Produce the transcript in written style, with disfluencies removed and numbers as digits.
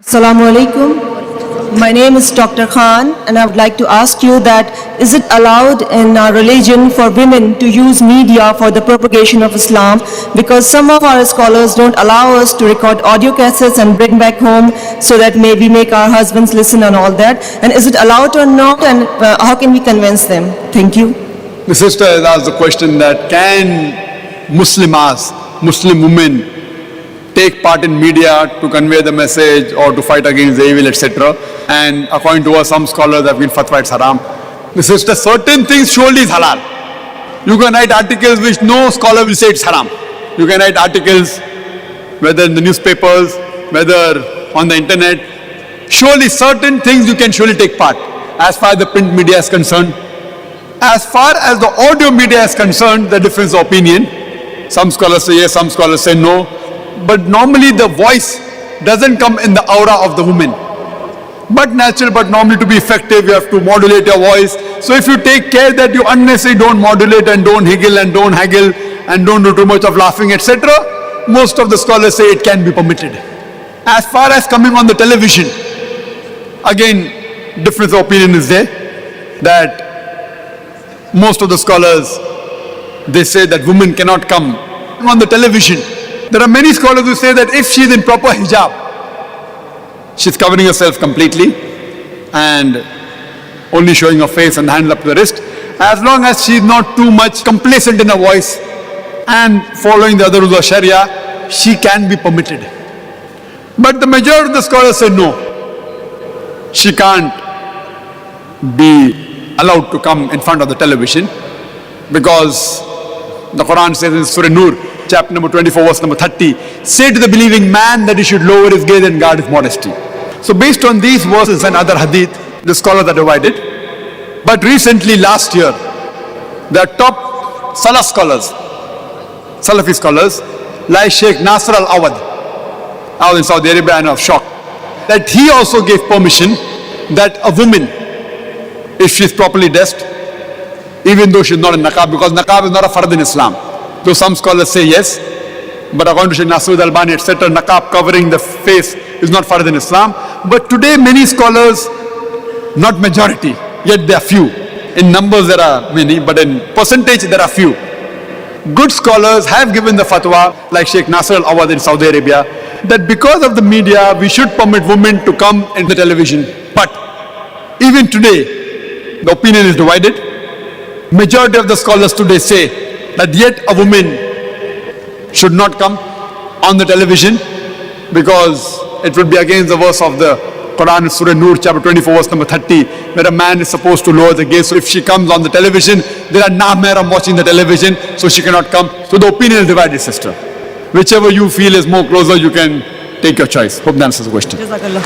Assalamu alaikum. My name is Dr. Khan, and I would like to ask you that is it allowed in our religion for women to use media for the propagation of Islam? Because some of our scholars don't allow us to record audio cassettes and bring back home so that maybe make our husbands listen and all that. And is it allowed or not? And how can we convince them? Thank you. The sister has asked the question that can Muslim women take part in media to convey the message or to fight against the evil, etc. And according to us, some scholars have been fatwa it's haram. The sister, certain things surely is halal. You can write articles which no scholar will say it's haram. You can write articles, whether in the newspapers, whether on the internet. Surely certain things you can surely take part as far as the print media is concerned. As far as the audio media is concerned, the difference of opinion. Some scholars say yes, some scholars say no. But normally the voice doesn't come in the aura of the woman. But natural, but normally to be effective, you have to modulate your voice. So if you take care that you unnecessarily don't modulate and don't higgle and don't haggle and don't do too much of laughing, etc., most of the scholars say it can be permitted. As far as coming on the television, again, difference of opinion is there, that most of the scholars, they say that women cannot come on the television. There are many scholars who say that if she is in proper hijab, she's covering herself completely and only showing her face and hands up to the wrist, as long as she is not too much complacent in her voice and following the other rules of Sharia, she can be permitted. But the majority of the scholars say no, she can't be allowed to come in front of the television, because the Quran says in Surah Nur, chapter number 24, verse number 30, say to the believing man that he should lower his gaze and guard his modesty. So based on these verses and other hadith, the scholars are divided. But recently, last year, the top Salaf scholars, Salafi scholars, like Sheikh Nasr al-Awad, I was in Saudi Arabia and I was shocked, that he also gave permission that a woman, if she is properly dressed, even though she is not in niqab, because niqab is not a fard in Islam. Though some scholars say yes, but according to Sheikh Nasr al-Albani, etc., niqab covering the face is not fard in Islam. But today many scholars, not majority, yet there are few. In numbers there are many, but in percentage there are few. Good scholars have given the fatwa, like Sheikh Nasr al-Awad in Saudi Arabia, that because of the media, we should permit women to come in the television. But even today, the opinion is divided. Majority of the scholars today say that yet a woman should not come on the television, because it will be against the verse of the Quran, Surah Nur, chapter 24, verse number 30, where a man is supposed to lower the gaze. So if she comes on the television, there are mahram watching the television, so she cannot come. So the opinion is divided, sister. Whichever you feel is more closer, you can take your choice. Hope that answers the question. Jazakallah.